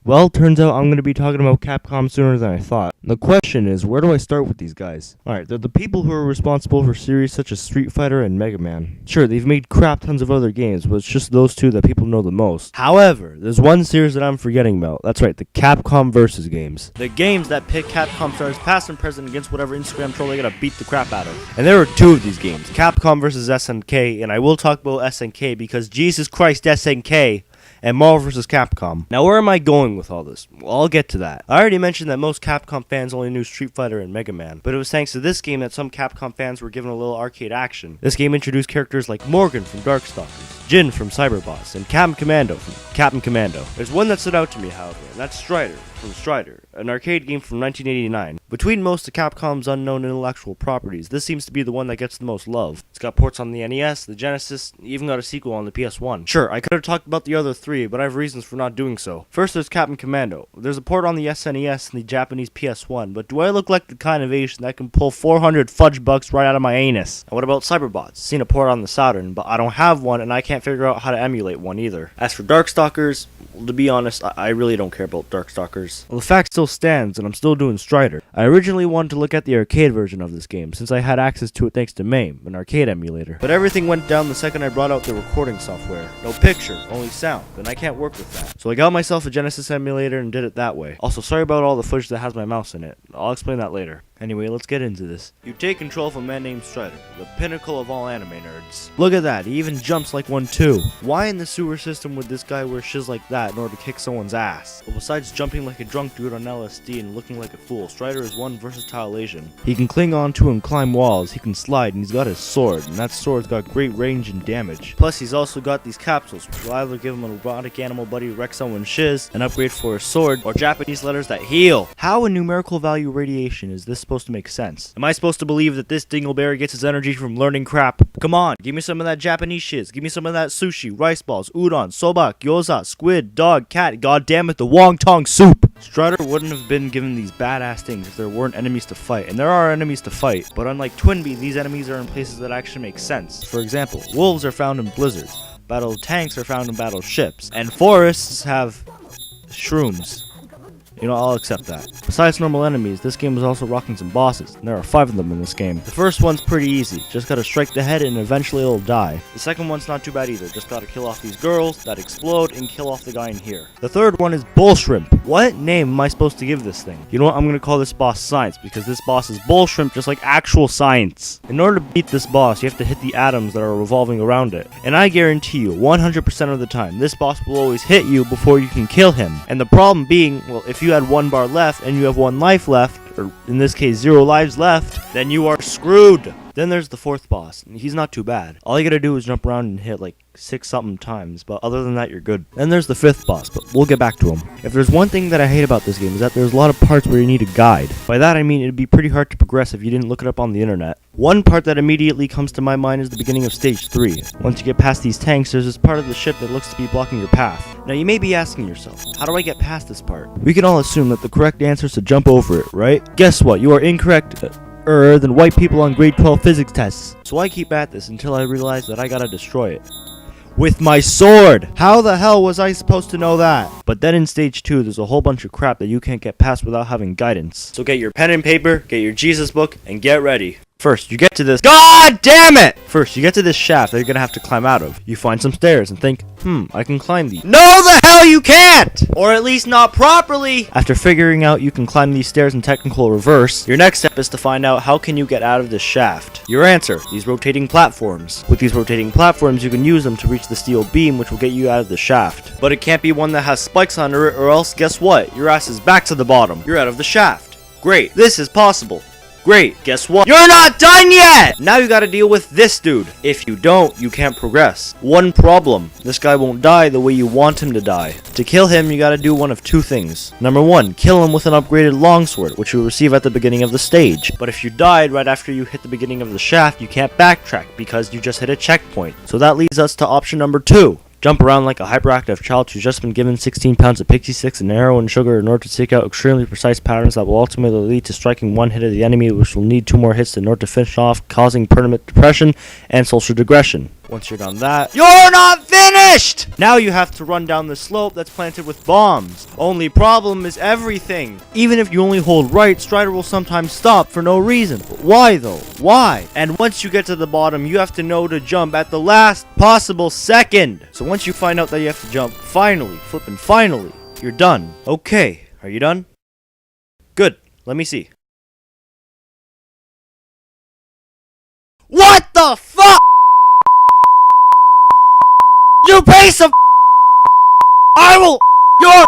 Well, turns out I'm going to be talking about Capcom sooner than I thought. The question is, where do I start with these guys? Alright, they're the people who are responsible for series such as Street Fighter and Mega Man. Sure, they've made crap tons of other games, but it's just those two that people know the most. However, there's one series that I'm forgetting about. That's right, the Capcom vs. games. The games that pit Capcom stars past and present against whatever Instagram troll they gotta beat the crap out of. And there are two of these games, Capcom vs. SNK, and I will talk about SNK because Jesus Christ SNK, and Marvel vs. Capcom. Now, where am I going with all this? Well, I'll get to that. I already mentioned that most Capcom fans only knew Street Fighter and Mega Man, but it was thanks to this game that some Capcom fans were given a little arcade action. This game introduced characters like Morgan from Darkstalkers, Jin from Cyberboss, and Captain Commando from Captain Commando. There's one that stood out to me, however, and that's Strider from Strider, an arcade game from 1989. Between most of Capcom's unknown intellectual properties, this seems to be the one that gets the most love. It's got ports on the NES, the Genesis, even got a sequel on the PS1. Sure, I could have talked about the other three, but I have reasons for not doing so. First, there's Captain Commando. There's a port on the SNES and the Japanese PS1, but do I look like the kind of Asian that can pull 400 fudge bucks right out of my anus? And what about Cyberbots? Seen a port on the Saturn, but I don't have one, and I can't figure out how to emulate one either. As for Darkstalkers, to be honest, I really don't care about Darkstalkers. Well, the fact still stands, and I'm still doing Strider. I originally wanted to look at the arcade version of this game, since I had access to it thanks to MAME, an arcade emulator. But everything went down the second I brought out the recording software. No picture, only sound, and I can't work with that. So I got myself a Genesis emulator and did it that way. Also, sorry about all the footage that has my mouse in it. I'll explain that later. Anyway, let's get into this. You take control of a man named Strider, the pinnacle of all anime nerds. Look at that, he even jumps like one too. Why in the sewer system would this guy wear Shizz like that in order to kick someone's ass? Well, besides jumping like a drunk dude on LSD and looking like a fool, Strider is one versatile Asian. He can cling on to and climb walls, he can slide, and he's got his sword, and that sword's got great range and damage. Plus, he's also got these capsules, which will either give him a robotic animal buddy wreck someone's Shizz, an upgrade for his sword, or Japanese letters that heal. How in numerical value radiation is this supposed to make sense? Am I supposed to believe that this dingleberry gets his energy from learning crap? Come on, give me some of that Japanese Shizz, give me some of that sushi, rice balls, udon, soba, gyoza, squid, dog, cat, goddammit, the wonton soup! Strider wouldn't have been given these badass things if there weren't enemies to fight, and there are enemies to fight, but unlike twinbee, these enemies are in places that actually make sense. For example, wolves are found in blizzards, battle tanks are found in battleships, and forests have shrooms. You know, I'll accept that. Besides normal enemies, this game is also rocking some bosses, and there are 5 of them in this game. The first one's pretty easy, just gotta strike the head and eventually it'll die. The second one's not too bad either, just gotta kill off these girls that explode and kill off the guy in here. The third one is Bull Shrimp. What name am I supposed to give this thing? You know what, I'm gonna call this boss Science, because this boss is Bull Shrimp just like actual science. In order to beat this boss, you have to hit the atoms that are revolving around it. And I guarantee you, 100% of the time, this boss will always hit you before you can kill him. And the problem being, well, if you had 1 bar left and you have 1 life left, or in this case 0 lives left, then you are screwed. Then there's the 4th boss, and he's not too bad. All you gotta do is jump around and hit like 6 something times, but other than that you're good. Then there's the 5th boss, but we'll get back to him. If there's one thing that I hate about this game is that there's a lot of parts where you need a guide. By that I mean it'd be pretty hard to progress if you didn't look it up on the internet. One part that immediately comes to my mind is the beginning of stage 3. Once you get past these tanks, there's this part of the ship that looks to be blocking your path. Now you may be asking yourself, how do I get past this part? We can all assume that the correct answer is to jump over it, right? Guess what? You are incorrect than white people on grade 12 physics tests. So I keep at this until I realize that I gotta destroy it. With my sword! How the hell was I supposed to know that? But then in stage 2, there's a whole bunch of crap that you can't get past without having guidance. So get your pen and paper, get your Jesus book, and get ready. First, you get to this— God damn it! First, you get to this shaft that you're gonna have to climb out of. You find some stairs and think, I can climb these. No, the hell you can't! Or at least not properly! After figuring out you can climb these stairs in technical reverse, your next step is to find out how can you get out of this shaft. Your answer: these rotating platforms. With these rotating platforms, you can use them to reach the steel beam, which will get you out of the shaft. But it can't be one that has spikes under it, or else guess what? Your ass is back to the bottom. You're out of the shaft. Great, this is possible. Great, guess what? You're not done yet! Now you gotta deal with this dude. If you don't, you can't progress. One problem: this guy won't die the way you want him to die. To kill him, you gotta do one of 2 things. Number 1, kill him with an upgraded longsword, which you'll receive at the beginning of the stage. But if you died right after you hit the beginning of the shaft, you can't backtrack because you just hit a checkpoint. So that leads us to option number 2. Jump around like a hyperactive child who's just been given 16 pounds of pixie sticks and arrow and sugar in order to seek out extremely precise patterns that will ultimately lead to striking 1 hit of the enemy, which will need 2 more hits in order to finish off, causing permanent depression and social digression. Once you're done that, you're not finished! Now you have to run down the slope that's planted with bombs. Only problem is everything. Even if you only hold right, Strider will sometimes stop for no reason. But why though? Why? And once you get to the bottom, you have to know to jump at the last possible second. So once you find out that you have to jump, finally, you're done. Okay, are you done? Good, let me see. What the fuck? You piece of I will you!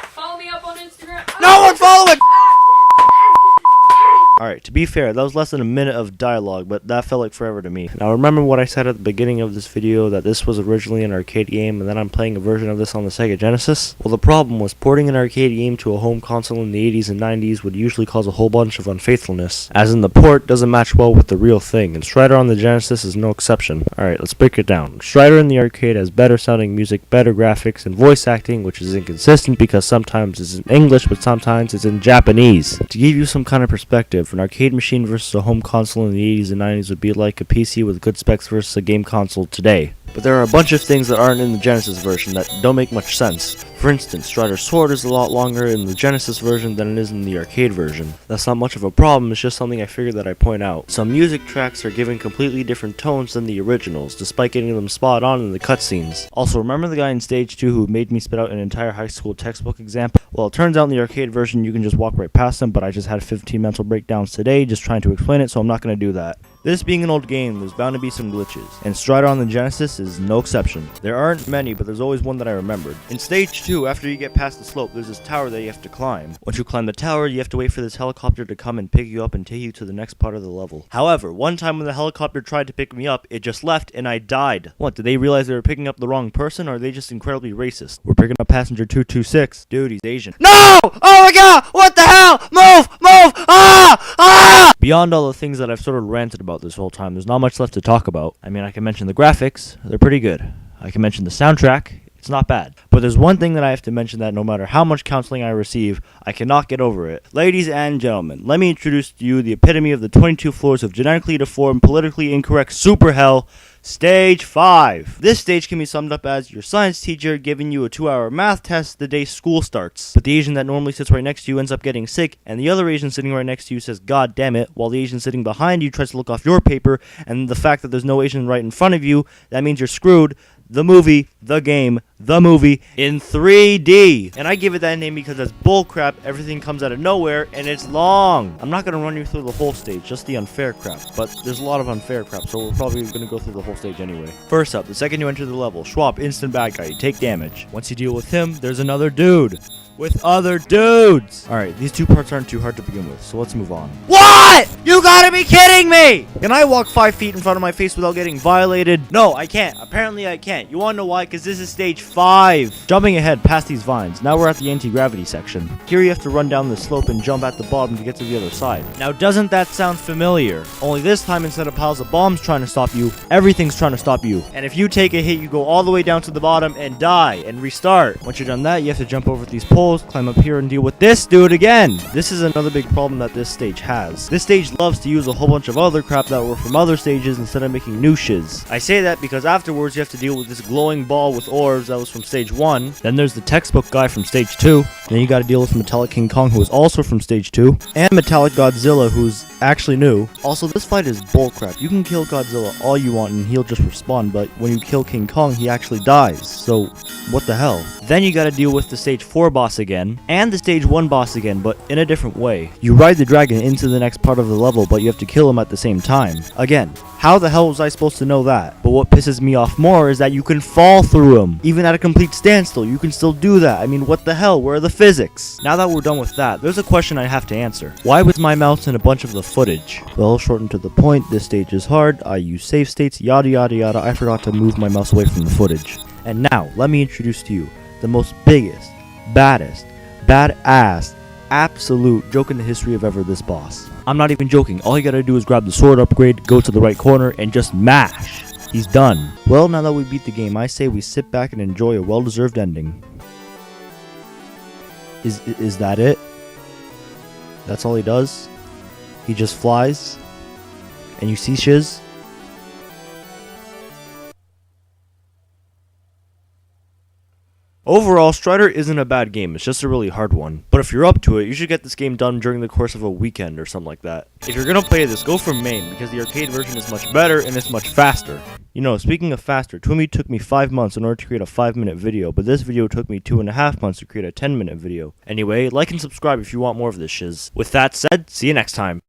Follow me up on Instagram. No one following! Alright, to be fair, that was less than a minute of dialogue, but that felt like forever to me. Now remember what I said at the beginning of this video, that this was originally an arcade game, and then I'm playing a version of this on the Sega Genesis? Well, the problem was porting an arcade game to a home console in the 80s and 90s would usually cause a whole bunch of unfaithfulness, as in the port doesn't match well with the real thing, and Strider on the Genesis is no exception. Alright, let's break it down. Strider in the arcade has better sounding music, better graphics, and voice acting, which is inconsistent because sometimes it's in English, but sometimes it's in Japanese. To give you some kind of perspective, an arcade machine versus a home console in the 80s and 90s would be like a PC with good specs versus a game console today. But there are a bunch of things that aren't in the Genesis version that don't make much sense. For instance, Strider's sword is a lot longer in the Genesis version than it is in the arcade version. That's not much of a problem, it's just something I figured that I point out. Some music tracks are given completely different tones than the originals, despite getting them spot on in the cutscenes. Also, remember the guy in Stage 2 who made me spit out an entire high school textbook exam? Well, it turns out in the arcade version you can just walk right past him, but I just had 15 mental breakdowns today just trying to explain it, so I'm not going to do that. This being an old game, there's bound to be some glitches, and Strider on the Genesis is no exception. There aren't many, but there's always one that I remembered. In Stage 2, after you get past the slope, there's this tower that you have to climb. Once you climb the tower, you have to wait for this helicopter to come and pick you up and take you to the next part of the level. However, one time when the helicopter tried to pick me up, it just left and I died. What, did they realize they were picking up the wrong person, or are they just incredibly racist? We're picking up passenger 226. Dude, he's Asian. No! Oh my god! What the hell? Move! Ah! Ah! Beyond all the things that I've sort of ranted about this whole time, there's not much left to talk about. I mean, I can mention the graphics, they're pretty good. I can mention the soundtrack, it's not bad. But there's one thing that I have to mention that no matter how much counseling I receive, I cannot get over it. Ladies and gentlemen, let me introduce to you the epitome of the 22 floors of genetically deformed, politically incorrect super hell, Stage 5. This stage can be summed up as your science teacher giving you a 2-hour math test the day school starts. But the Asian that normally sits right next to you ends up getting sick, and the other Asian sitting right next to you says, "God damn it," while the Asian sitting behind you tries to look off your paper, and the fact that there's no Asian right in front of you, that means you're screwed. The movie, the game, the movie in 3D. And I give it that name because that's bullcrap, everything comes out of nowhere, and it's long. I'm not going to run you through the whole stage, just the unfair crap. But there's a lot of unfair crap, so we're probably going to go through the whole stage anyway. First up, the second you enter the level, Schwab, instant bad guy, you take damage. Once you deal with him, there's another dude. With other dudes. Alright, these two parts aren't too hard to begin with, so let's move on. What? You gotta be kidding me! Can I walk 5 feet in front of my face without getting violated? No, I can't. Apparently I can't. You wanna know why? Because this is Stage 5. Jumping ahead past these vines, now we're at the anti-gravity section. Here you have to run down the slope and jump at the bottom to get to the other side. Now doesn't that sound familiar? Only this time instead of piles of bombs trying to stop you, everything's trying to stop you. And if you take a hit, you go all the way down to the bottom and die and restart. Once you're done that, you have to jump over these poles, climb up here and deal with this dude again. This is another big problem that this stage has. This stage loves to use a whole bunch of other crap that were from other stages instead of making new shiz. I say that because afterwards you have to deal with this glowing ball with orbs that was from Stage 1. Then there's the textbook guy from Stage 2. Then you gotta deal with Metallic King Kong, who is also from Stage 2. And Metallic Godzilla, who's actually new. Also, this fight is bullcrap. You can kill Godzilla all you want and he'll just respawn, but when you kill King Kong, he actually dies. So, what the hell? Then you gotta deal with the Stage 4 boss again, and the Stage 1 boss again, but in a different way. You ride the dragon into the next part of the level, but you have to kill him at the same time. Again, how the hell was I supposed to know that? But what pisses me off more is that you can fall through him. Even at a complete standstill, you can still do that. I mean, what the hell? Where are the physics? Now that we're done with that, there's a question I have to answer. Why was my mouse in a bunch of the footage? Well, shortened to the point, this stage is hard, I use save states, yada yada yada, I forgot to move my mouse away from the footage. And now, let me introduce to you the most biggest, baddest, badass, absolute joke in the history of ever this boss. I'm not even joking, all you gotta do is grab the sword upgrade, go to the right corner, and just mash. He's done. Well, now that we beat the game, I say we sit back and enjoy a well-deserved ending. Is that it? That's all he does? He just flies? And you see, Shizz? Overall, Strider isn't a bad game, it's just a really hard one. But if you're up to it, you should get this game done during the course of a weekend or something like that. If you're gonna play this, go for main, because the arcade version is much better and it's much faster. You know, speaking of faster, twinbee took me 5 months in order to create a 5-minute video, but this video took me 2.5 months to create a 10-minute video. Anyway, like and subscribe if you want more of this shiz. With that said, see you next time.